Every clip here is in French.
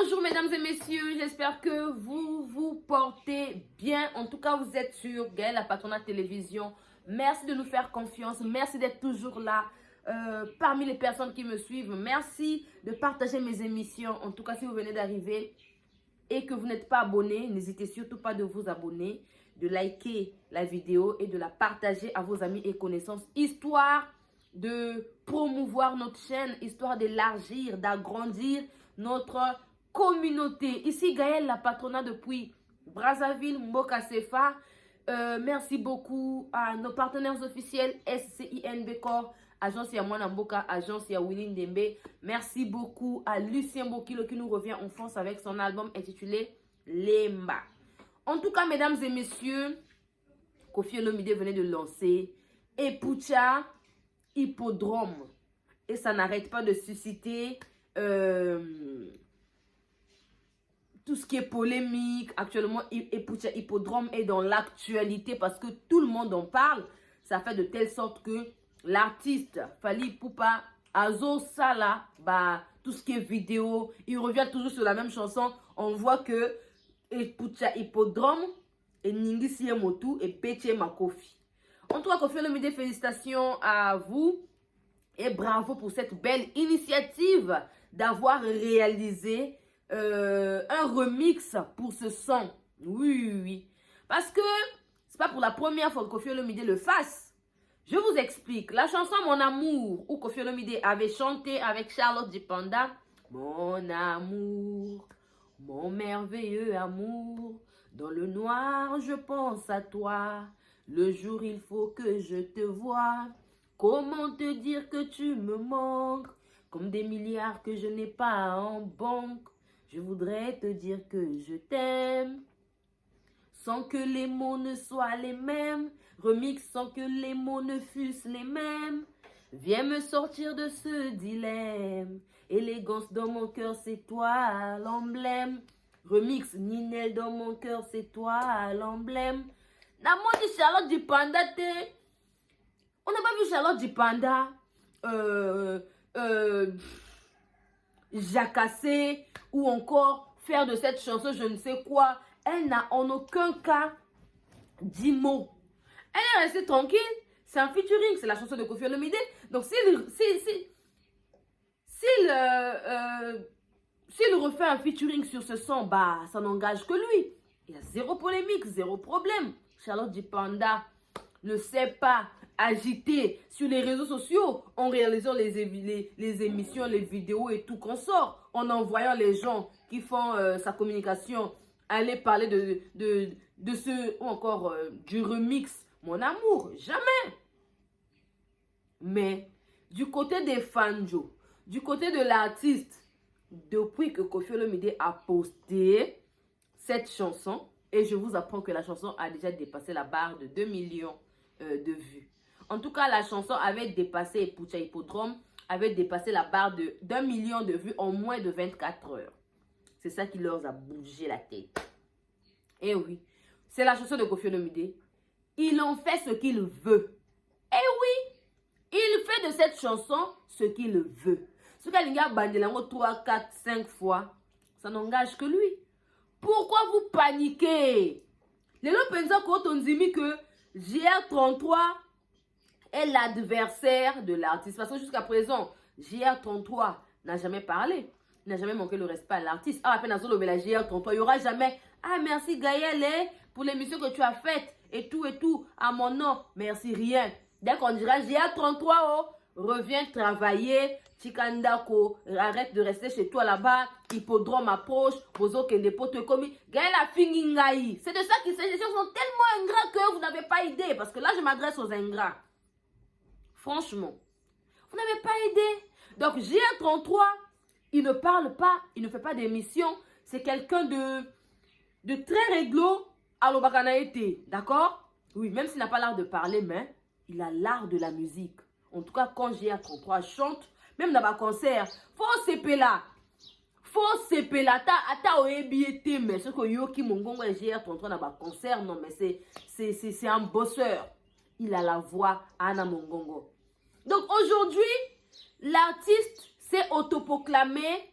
Bonjour mesdames et messieurs, j'espère que vous vous portez bien. En tout cas, vous êtes sur Gaëlle, la patronale télévision. Merci de nous faire confiance, merci d'être toujours là parmi les personnes qui me suivent. Merci de partager mes émissions. En tout cas, si vous venez d'arriver et que vous n'êtes pas abonné, n'hésitez surtout pas de vous abonner, de liker la vidéo et de la partager à vos amis et connaissances, histoire de promouvoir notre chaîne, histoire d'élargir, d'agrandir notre communauté. Ici Gaëlle, la patronale depuis Brazzaville, Mboka Sefa. Merci beaucoup à nos partenaires officiels SCINB Corps, Agence Yamwana Mboka, Agence Yawilin Dembe. Merci beaucoup à Lucien Bokilo qui nous revient en France avec son album intitulé Lemba. En tout cas, mesdames et messieurs, Koffi Olomide venait de lancer Epucha Hippodrome. Et ça n'arrête pas de susciter tout ce qui est polémique. Actuellement, Epucha Hippodrome est dans l'actualité parce que tout le monde en parle. Ça fait de telle sorte que l'artiste Fally Ipupa Azo Sala, tout ce qui est vidéo, il revient toujours sur la même chanson. On voit que Epucha Hippodrome et Ningi Siemotu et Peche Makofi. En tout cas, Koffi Olomide, félicitations à vous et bravo pour cette belle initiative d'avoir réalisé un remix pour ce son. Oui. Parce que c'est pas pour la première fois que Koffi Olomide le fasse. Je vous explique. La chanson Mon Amour, où Koffi Olomide avait chanté avec Charlotte Dipanda. Mon amour, mon merveilleux amour, dans le noir je pense à toi. Le jour il faut que je te voie. Comment te dire que tu me manques? Comme des milliards que je n'ai pas en banque. Je voudrais te dire que je t'aime, sans que les mots ne soient les mêmes. Remix sans que les mots ne fussent les mêmes. Viens me sortir de ce dilemme. Élégance dans mon cœur, c'est toi l'emblème. Remix Ninel dans mon cœur, c'est toi l'emblème. Namoni Charlotte Dipanda te. On n'a pas vu Charlotte Dipanda jacasser ou encore faire de cette chanson je ne sais quoi. Elle n'a en aucun cas dit mot. Elle est restée tranquille. C'est un featuring, c'est la chanson de Koffi Olomide. Donc s'il refait un featuring sur ce son, ça n'engage que lui. Il y a zéro polémique, zéro problème. Charlotte Dipanda ne sait pas agiter sur les réseaux sociaux en réalisant les émissions, les vidéos et tout qu'on sort, en envoyant les gens qui font sa communication aller parler de ce, ou encore du remix Mon Amour. Jamais. Mais du côté des fans, du côté de l'artiste, depuis que Koffi Olomide a posté cette chanson, et je vous apprends que la chanson a déjà dépassé la barre de 2 millions de vues. En tout cas, la chanson avait dépassé Epucha Hippodrome, avait dépassé la barre de d'1 million de vues en moins de 24 heures. C'est ça qui leur a bougé la tête. Et oui, c'est la chanson de Koffi Olomide. Il en fait ce qu'il veut. Et oui, il fait de cette chanson ce qu'il veut. Ce qu'il a bandé 3, 4, 5 fois, ça n'engage que lui. Pourquoi vous paniquez? Les gens pensent quand on dit que GR33 est l'adversaire de l'artiste. Parce que jusqu'à présent, GR33 n'a jamais parlé. Il n'a jamais manqué le respect à l'artiste. Ah, à peine à la GR33, il n'y aura jamais. Ah, merci Gaëlle pour l'émission que tu as faite. Et tout. À mon nom, merci, rien. Dès qu'on dira GR33, reviens travailler. Chikandako, arrête de rester chez toi là-bas. Hippodrome approche. Bozo Kendepo te commis. Gaëlle a fini ngaï. C'est de ça qu'il s'agit. Les gens sont tellement ingrats que vous n'avez pas idée. Parce que là, je m'adresse aux ingrats. Franchement, vous n'avez pas idée. Donc, GR33, il ne parle pas, il ne fait pas d'émission. C'est quelqu'un de très réglo à l'Obakanaïté. D'accord? Oui, même s'il n'a pas l'art de parler, mais il a l'art de la musique. En tout cas, quand GR33 chante, même dans un concert, faut s'épeler là. Ata oebiete, mais ce que Yoki Mongongo et GR33 dans un concert, non, mais c'est un bosseur. Il a la voix Anna Mongongo. Donc aujourd'hui, l'artiste s'est autoproclamé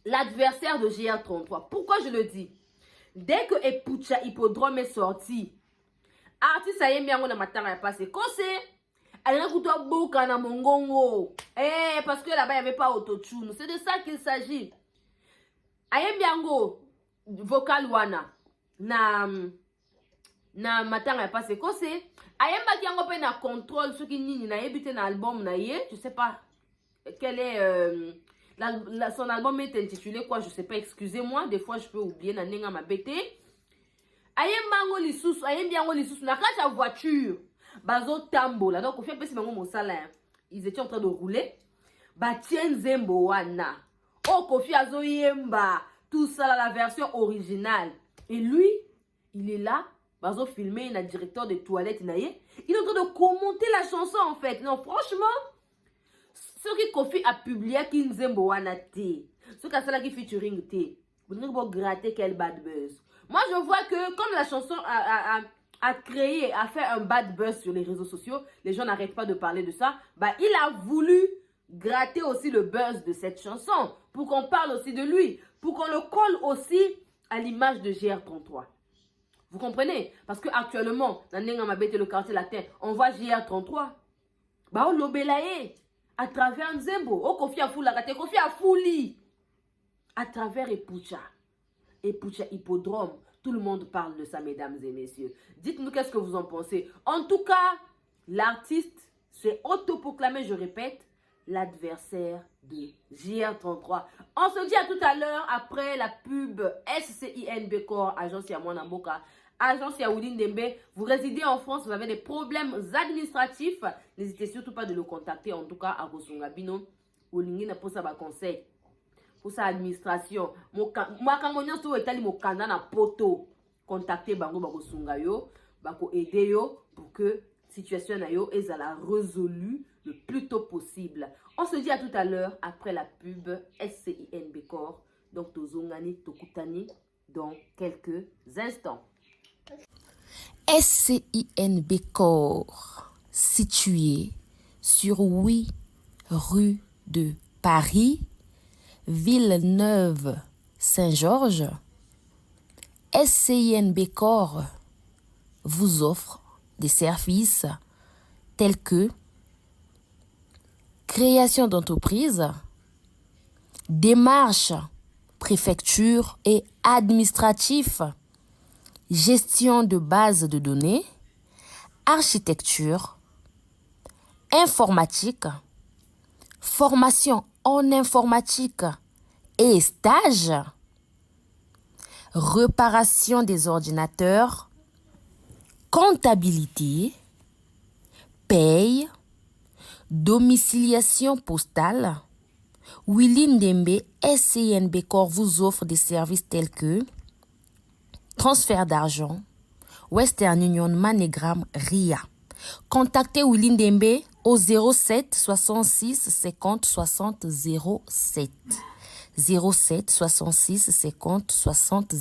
l'adversaire de GR33. Pourquoi je le dis? Dès que Epucha Hippodrome est sorti, artiste a bien on a matanga passé. Quand c'est elle a coûté beaucoup à mongongo. Parce que là-bas il n'y avait pas autotune. C'est de ça qu'il s'agit. Ayem biango vocal wana na matanga passé. Quand c'est ayem bakiango pe na contrôle ce qui nini na ebité na album na ye, je sais pas quel est son album est intitulé quoi, je sais pas, excusez-moi, des fois je peux oublier na nenga ma bête. Ayem bango lisusu, ayem biango lisusu na kata voiture. Bazo tambola, donc au fait pesi bango mosala. Ils étaient en train de rouler. Ba tien zembo wana. Oh Kofi azo yemba, tout ça là, la version originale. Et lui, il est là, bazo filmer, il a directeur de toilettes naie. Il est en train de commenter la chanson en fait. Non, franchement, ce que Kofi a publié qui zembo wana te. Ce que ça là qui featuring te. Vous n'avez pas gratter quel bad buzz. Moi, je vois que comme la chanson a créé, a fait un bad buzz sur les réseaux sociaux, les gens n'arrêtent pas de parler de ça, bah, il a voulu gratter aussi le buzz de cette chanson, pour qu'on parle aussi de lui, pour qu'on le colle aussi à l'image de GR33. Vous comprenez? Parce que actuellement, dans Nengamabete, le quartier latin, on voit GR33. Bah, on l'obélaye à travers Nzembo. Oh, Kofi a foulé, Kofi a fouli. À travers Epucha. Epucha Hippodrome. Tout le monde parle de ça, mesdames et messieurs. Dites-nous qu'est-ce que vous en pensez. En tout cas, l'artiste s'est autoproclamé, je répète, l'adversaire de GR33. On se dit à tout à l'heure après la pub SCIN Corps, agence Yamouana Mboka, agence Yaoudine Dembe. Vous résidez en France, vous avez des problèmes administratifs. N'hésitez surtout pas de le contacter. En tout cas, à Rosungabino, ou Lingina pour ça, conseil. Pour sa administration. Moi, quand on est sur l'état, mon candidat na poto. Contacter Bango Bango Sungayo, Bango aider yo pour que situation na yo est résolue le plus tôt possible. On se dit à tout à l'heure après la pub SCIN Corps. Donc, Tozongani, Tokutani dans quelques instants. SCIN Corps, situé sur 8 rue de Paris, Villeneuve-Saint-Georges. SCIN Corps vous offre des services tels que création d'entreprise, démarches, préfecture et administratif, gestion de bases de données, architecture, informatique, formation en informatique et stage, réparation des ordinateurs, comptabilité, paye, domiciliation postale. Willy Ndembe SCIN Corps vous offre des services tels que transfert d'argent, Western Union, MoneyGram, RIA. Contactez Willy Ndembe au 07 66 50 60 07. 07 66 50 60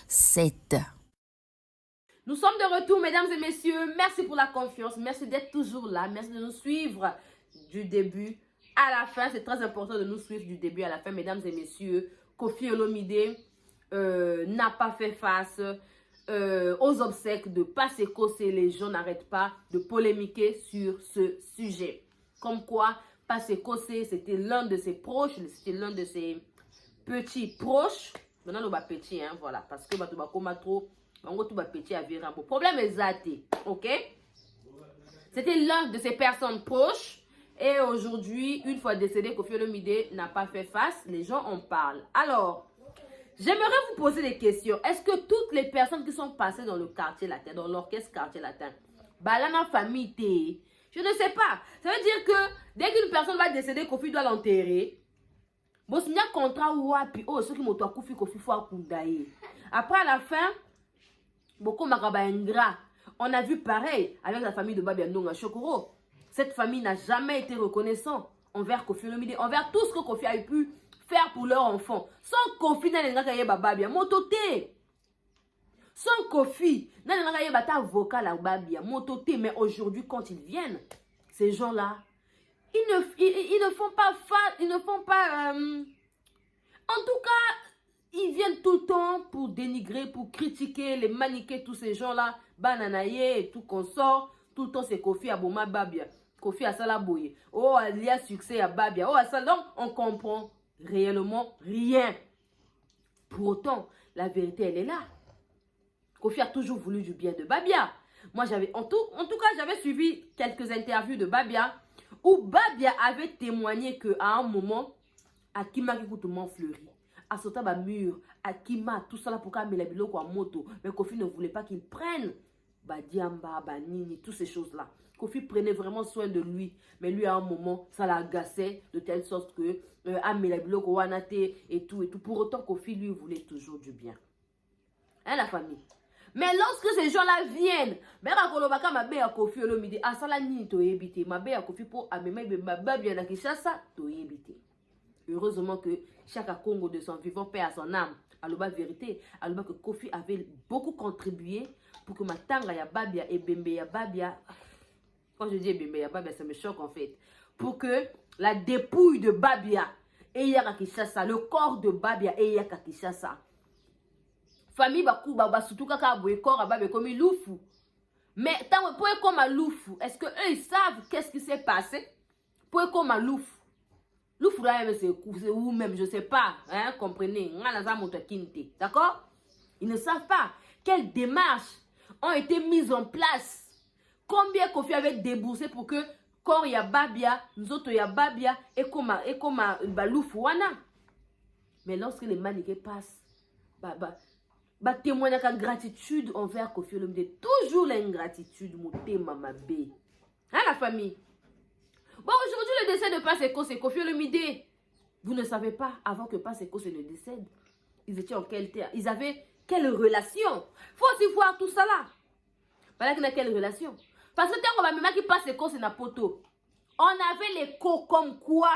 07. Nous sommes de retour, mesdames et messieurs. Merci pour la confiance. Merci d'être toujours là. Merci de nous suivre du début à la fin. C'est très important de nous suivre du début à la fin, mesdames et messieurs. Kofi Olomide n'a pas fait face aux obsèques de Paseko. Les gens n'arrêtent pas de polémiquer sur ce sujet. Comme quoi, Paseko, c'était l'un de ses proches, c'était l'un de ses petits proches. Maintenant, on va petit, hein, voilà. Parce que on va trop. Le problème est zaté, ok? C'était l'un de ces personnes proches. Et aujourd'hui, une fois décédé, Kofi Olomide n'a pas fait face. Les gens en parlent. Alors, j'aimerais vous poser des questions. Est-ce que toutes les personnes qui sont passées dans le quartier latin, dans l'orchestre quartier latin, balana famille té, je ne sais pas. Ça veut dire que dès qu'une personne va décéder, Kofi doit l'enterrer. Bon, c'est un contrat ou ceux qui m'ont Kofi faut akundaye. Après, à la fin, beaucoup makaba ingrat. On a vu pareil avec la famille de Babi Ndonga Chokoro. Cette famille n'a jamais été reconnaissante envers Kofi Olomide, envers tout ce que Kofi a pu faire pour leur enfant. Sans Kofi, sans Kofi, vocal mais aujourd'hui, quand ils viennent, ces gens-là, ils ne font pas face, ils ne font pas... En tout cas, ils viennent tout le temps pour dénigrer, pour critiquer, les maniquer, tous ces gens-là. Bananaye et tout consort. Tout le temps, c'est Kofi Aboma Babia. Kofi Asala Boye. Oh, il y a succès à Babia. Oh, ça, donc, on comprend réellement rien. Pour autant, la vérité, elle est là. Kofi a toujours voulu du bien de Babia. Moi, en tout cas, j'avais suivi quelques interviews de Babia où Babia avait témoigné qu'à un moment, Akima qui tout le monde fleuri. À sauter bas mur, Akima, tout ça là pour calmer les biloko à moto. Mais Kofi ne voulait pas qu'il prenne Badiamba, Banini, toutes ces choses-là. Kofi prenait vraiment soin de lui. Mais lui, à un moment, ça l'agaçait de telle sorte que les biloko wanate et tout. Pour autant, Kofi lui voulait toujours du bien. Hein, la famille? Mais lorsque ces gens-là viennent, Kofi Olomide, asala nini to ebite, mabe Kofi pour ameme bien na Kinshasa to ebite. Heureusement que chaque Congo de son vivant paix à son âme. Aloba vérité, aloba que Kofi avait beaucoup contribué pour que Matanga ya Babia et Bembe ya Babia, quand je dis Bembe ya Babia, ça me choque en fait, pour que la dépouille de Babia et Yaka Kinshasa, le corps de Babia et Yaka Kinshasa. Famille bakou baba surtout kaka boye corps à Babia comme loufu. Mais tant pour comme à loufu, est-ce que eux ils savent qu'est-ce qui s'est passé? Pour comme à loufu. Loufu là c'est où même je sais pas, hein, comprenez? D'accord? Ils ne savent pas quelles démarches ont été mises en place. Combien Kofi avait déboursé pour que corps ya Babia, nous autres ya Babia et comme loufu wana. Mais lorsque les maniqués passent, témoigne la gratitude envers Kofi Olomide. Toujours l'ingratitude, mon thème, ma bé. Hein, la famille? Bon, aujourd'hui, le décès de Paseko, c'est Kofi Olomide. Vous ne savez pas, avant que Paseko se ne décède, ils étaient en quelle terre? Ils avaient quelle relation? Faut aussi voir tout ça là. Voilà qu'il y a quelle relation? Parce que tant qu'on va même qui Paseko, c'est na poto. On avait les co comme quoi,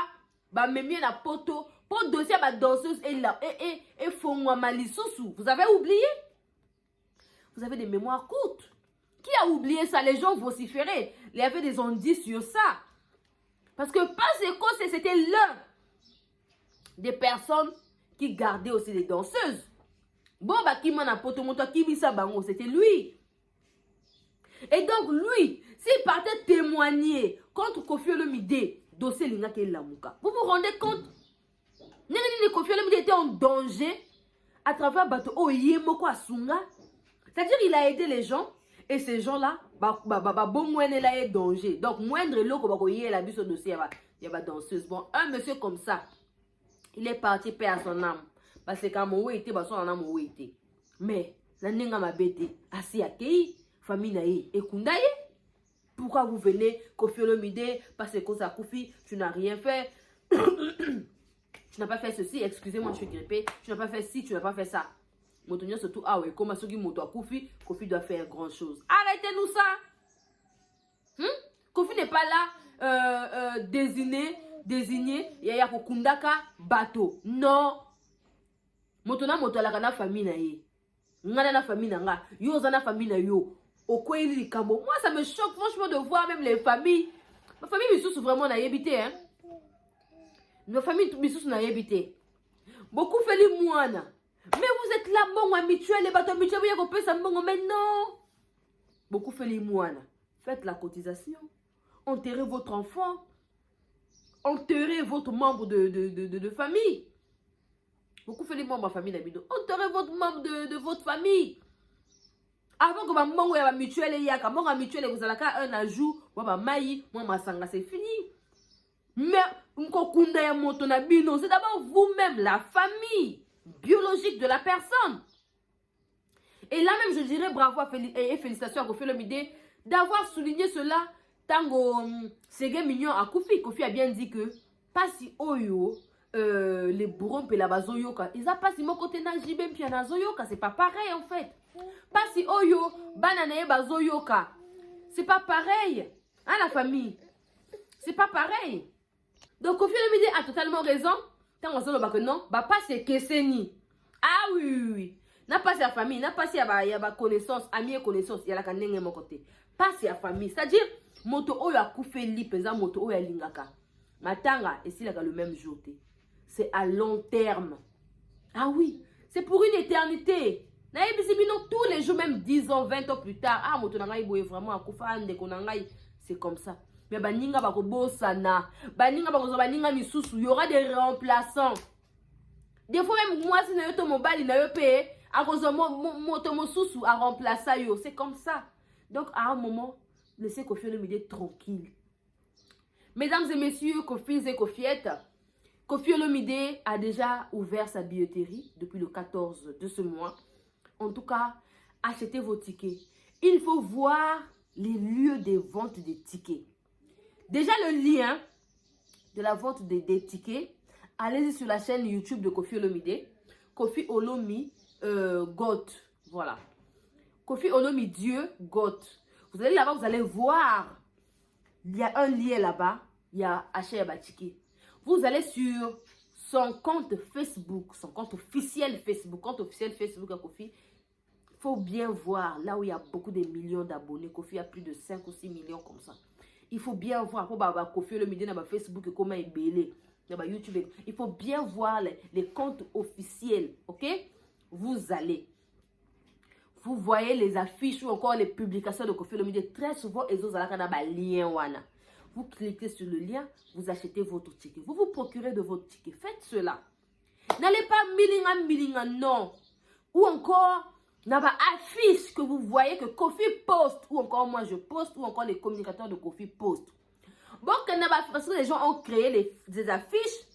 bah, même na poto. Pour dossier ma danseuse et Fongwa Malisusu. Vous avez oublié? Vous avez des mémoires courtes. Qui a oublié ça? Les gens vociféraient. Il y avait des indices sur ça. Parce que Paseko, c'était l'un des personnes qui gardaient aussi les danseuses. Bon, bah, qui m'en a poto qui bisa bango, c'était lui. Et donc, lui, s'il partait témoigner contre Kofi Olomide, dossier Lingake Lamuka, vous vous rendez compte? Kofi Olomide était en danger à travers Bato Oyemoko Asunga. C'est-à-dire qu'il a aidé les gens et ces gens-là, bon moine là est danger. Donc moindre loko bakoye la bise au dossier, il y a danseuse. Bon, un monsieur comme ça, il est parti paix à son âme parce que quand mon était son âme était. Mais la ninga m'a bête assez accueilli, famille naïe et kundaye. Pourquoi vous venez Kofi Olomide parce que ça Kofi, tu n'as rien fait. Tu n'as pas fait ceci, excusez-moi, je suis grippée. Tu n'as pas fait ci, tu n'as pas fait ça. Motonio surtout, ah ouais, comme Asugi Moto à Kofi, Kofi doit faire grand chose. Arrêtez-nous ça. Kofi n'est pas là, désigné, Yaya Kokundaka, bateau. Non. Motona Moto la kana famille na ye. Ngana na famille na nga. Yo zana famille na yo. Okwe ili kambo. Moi, ça me choque franchement de voir même les familles. Ma famille me soucie vraiment na yébité, hein. Nos familles sont habitées. Beaucoup fait les moines. Mais vous êtes là, bon, à mutuelle, les bateaux mutuels, vous avez ça, bon, mais non. Beaucoup fait les moines. Faites la cotisation. Enterrez votre enfant. Enterrez votre membre de famille. Beaucoup fait les membres de famille d'Abido. Enterrez votre membre de votre famille. Avant que ma maman ou ma mutuelle, il y a qu'à mon mutuelle, vous allez un ajout, moi, ma maï, moi, ma sanga, c'est fini. Mais, c'est d'abord vous-même, la famille biologique de la personne. Et là même, je dirais bravo et félicitations à Kofi Olomide d'avoir souligné cela. Tango Sege Mignon à Kofi. Kofi a bien dit que pas si oyo les bourrons et la bazoyoka. Ils ont pas si mon côté najibem puis na zoyoka. C'est pas pareil en fait. Pas si oyo banane bazoyoka. C'est pas pareil. Hein la famille? C'est pas pareil. Donc Kofi Olomide a totalement raison. Tant on sait que non, bah pas c'est Keseni. Ah oui, oui, oui. N'a pas sa famille, n'a pas si y a connaissance, amis et connaissance, il y a la kanenge mon côté. Pas sa famille, c'est-à-dire moto oyo a koufeli pesa moto oyo a lingaka. Matanga et si la le même jour. C'est à long terme. Ah oui, c'est pour une éternité. Tous les jours, même 10 ans, 20 ans plus tard, ah, vraiment, c'est comme ça. Mais baninga bakobosana, baninga baninga misusu, il y aura des remplaçants. Des fois même moi si na yo to mobile na yo pe, à cause de moto mosusu à remplacer yo, c'est comme ça. Donc à un moment, laissez Koffi Olomide tranquille. Mesdames et messieurs, Kofis et Kofiettes, Koffi Olomide a déjà ouvert sa billetterie depuis le 14 de ce mois. En tout cas, achetez vos tickets. Il faut voir les lieux de vente des tickets. Déjà le lien de la vente des tickets, allez-y sur la chaîne YouTube de Koffi Olomide. Koffi Olomi Goth. Voilà. Koffi Olomi Dieu Goth. Vous allez là-bas, vous allez voir. Il y a un lien là-bas. Il y a achat et ticket. Vous allez sur son compte Facebook, son compte officiel Facebook, à Koffi. Il faut bien voir là où il y a beaucoup de millions d'abonnés. Koffi a plus de 5 ou 6 millions comme ça. Il faut bien voir pour Koffi Olomide dans Facebook et comment il est belé. YouTube. Il faut bien voir les comptes officiels. Ok? Vous allez. Vous voyez les affiches ou encore les publications de Koffi Olomide. Très souvent, ils ont un lien. Vous cliquez sur le lien, vous achetez votre ticket. Vous vous procurez de votre ticket. Faites cela. N'allez pas milinga, non. Ou encore, affiche que vous voyez que Koffi poste. Ou encore moi je poste. Ou encore les communicateurs de Koffi postent. Bon, parce que les gens ont créé des affiches.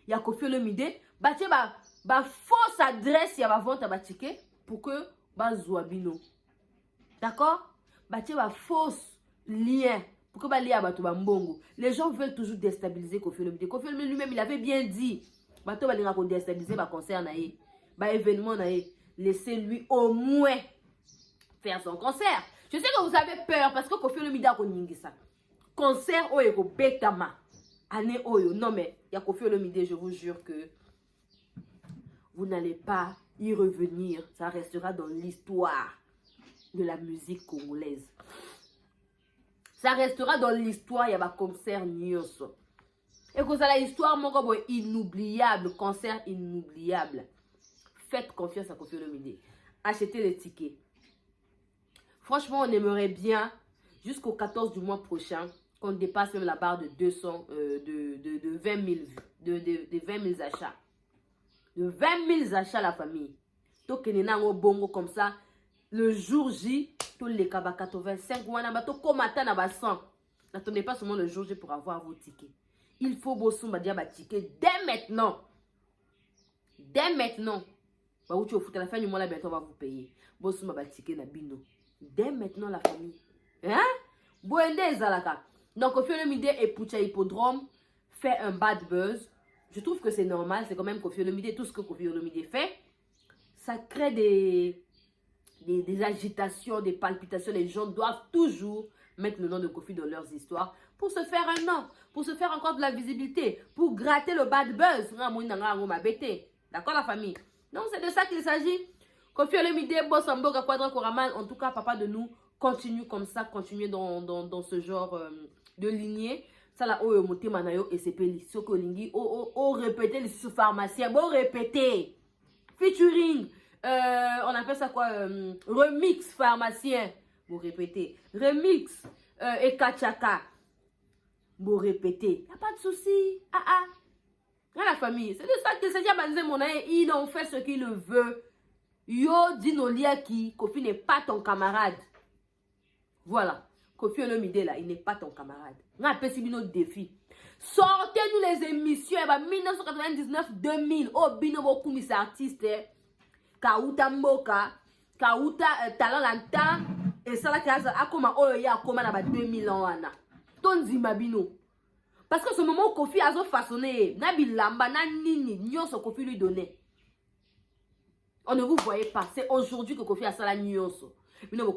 Il y a Koffi Olomide. Fausse adresse, il y a vente à ticket pour que Zouabino. D'accord? Fausse lien pour que les gens veulent toujours déstabiliser Koffi Olomide. Koffi Olomide lui-même, il avait bien dit. Déstabiliser concert, événement. Laissez-lui au moins faire son concert. Je sais que vous avez peur parce que Koffi Olomide a connu ça. Concert oyo betama année oyo. Non mais il y a Koffi Olomide, je vous jure que vous n'allez pas y revenir. Ça restera dans l'histoire de la musique congolaise. Ça restera dans l'histoire. Il y a un concert nyonso. Et que ça la histoire mon inoubliable, concert inoubliable. Faites confiance à Koffi Olomide. Achetez les tickets. Franchement, on aimerait bien jusqu'au 14 du mois prochain qu'on dépasse même la barre de 200, de 20 000 vues, de 20 000 achats. De 20 000 achats, la famille. Donc, on est au bongo comme ça. Le jour J, tous les cabas 85, ou on 100. N'attendez pas seulement le jour J pour avoir vos tickets. Il faut bosser ma ticket dès maintenant. Dès maintenant. Au la fin du mois, là, bientôt, on va vous payer. Bosser ma ticket na bino. Dès maintenant, la famille. Hein? Boende Zalaka. Donc, Koffi Olomide et Pucha Hippodrome fait un bad buzz. Je trouve que c'est normal. C'est quand même Koffi Olomide. Tout ce que Koffi Olomide fait, ça crée des agitations, des palpitations. Les gens doivent toujours mettre le nom de Koffi dans leurs histoires pour se faire un nom, pour se faire encore de la visibilité, pour gratter le bad buzz. D'accord, la famille? Donc, c'est de ça qu'il s'agit. Koffi Olomide, Bossamboga, Quadra Koraman, en tout cas, papa de nous, continue comme ça, continuez dans ce genre de lignée. Ça là, oh, moté manayo et c'est peli. Soko lingi, oh, répétez les sous-pharmaciens, bon, répétez. Featuring, on appelle ça quoi? Remix pharmacien, bon, répétez. Remix, et kachaka, bon, répétez. Y a pas de souci. La famille, c'est de ça que c'est déjà mon aïe, il en fait ce qu'il veut. Yo, Dinolia qui, Koffi n'est pas ton camarade. Voilà. Koffi Olomide là, il n'est pas ton camarade. On a appelé notre défi. Sortez-nous les émissions. 1999-2000. Oh, bino beaucoup mis artistes. Kauta Mboka. Kauta Talent Lanta. Et ça là, a comme oh, ya comme na 2000 ans. Tonzi Mabino. Parce que ce moment où Koffi a façonné, Nabi Lamba, Nanini, Nyonso Koffi lui donnait. On ne vous voyait pas. C'est aujourd'hui que Koffi a ça la Nyonso. Vous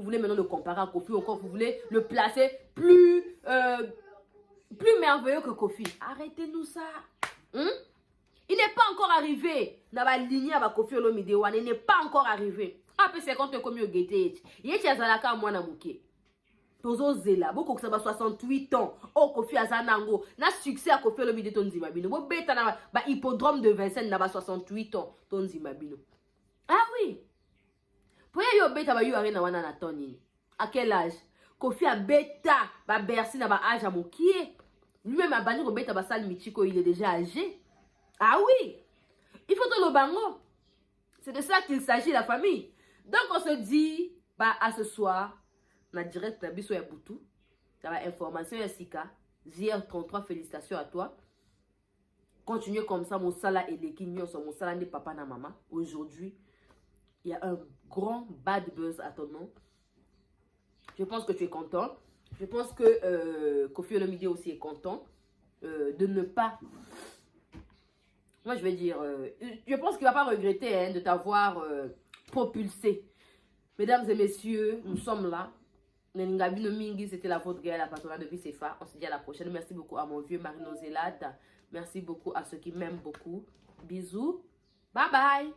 voulez maintenant le comparer à Koffi, encore vous voulez le placer plus merveilleux que Koffi. Arrêtez-nous ça. Il n'est pas encore arrivé. Dans la lignée avec Koffi Olomide, il n'est pas encore arrivé. Après 50 comme il y a Zalaka moi na mouké. Tozo zela, boko kusaba 68 ans. Oh, Kofi Azanango. Na succès à Kofi Olomide ton Zimabino. Bo beta na ba hippodrome de Vincennes na ba 68 ans ton Zimabino. Ah oui. Pour yo beta ba yo arena wana na toni. À quel âge? Kofi a beta ba Bercy na ba âge à mokie. Lui-même a banni ko beta ba Sal Michiko, il est déjà âgé. Ah oui. Il faut te le bango. C'est de ça qu'il s'agit, la famille. Donc on se dit bah à ce soir. Na direct na biso ya Boutou. T'as information ya Sika. ZR33, félicitations à toi. Continue comme ça, mon sala et les guignons sont mon sala de papa na maman. Aujourd'hui, il y a un grand bad buzz à ton nom. Je pense que tu es content. Je pense que Kofi Olomide aussi est content de ne pas... Moi, je vais dire... je pense qu'il ne va pas regretter hein, de t'avoir propulsé. Mesdames et messieurs, nous sommes là. Neningabino Mingi, c'était la vôtre Gaëlle, la patronne de Bicefa. On se dit à la prochaine. Merci beaucoup à mon vieux Marino Zelade. Merci beaucoup à ceux qui m'aiment beaucoup. Bisous. Bye bye.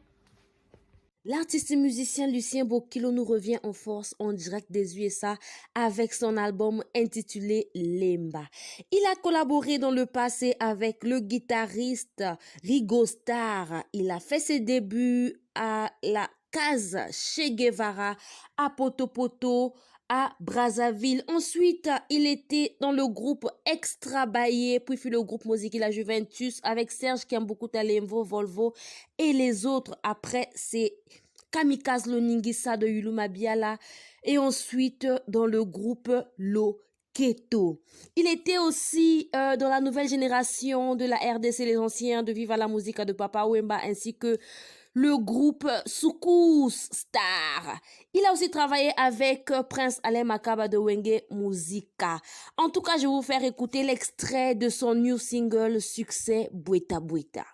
L'artiste et musicien Lucien Bokilo nous revient en force en direct des USA avec son album intitulé Lemba. Il a collaboré dans le passé avec le guitariste Rigo Starr. Il a fait ses débuts à la Case Che Guevara, à Poto, à Brazzaville. Ensuite, il était dans le groupe Extra Baye, puis fut le groupe Musique La Juventus avec Serge Kiambuku Talemvo, Volvo et les autres. Après, c'est Kamikaze Loningisa de Yuluma Biala et ensuite dans le groupe Loketo. Il était aussi dans la nouvelle génération de la RDC, les anciens de Viva la Musica de Papa Wemba ainsi que le groupe Soukous Star. Il a aussi travaillé avec Prince Alain Makaba de Wenge Musica. En tout cas, je vais vous faire écouter l'extrait de son new single succès Bweta Bweta.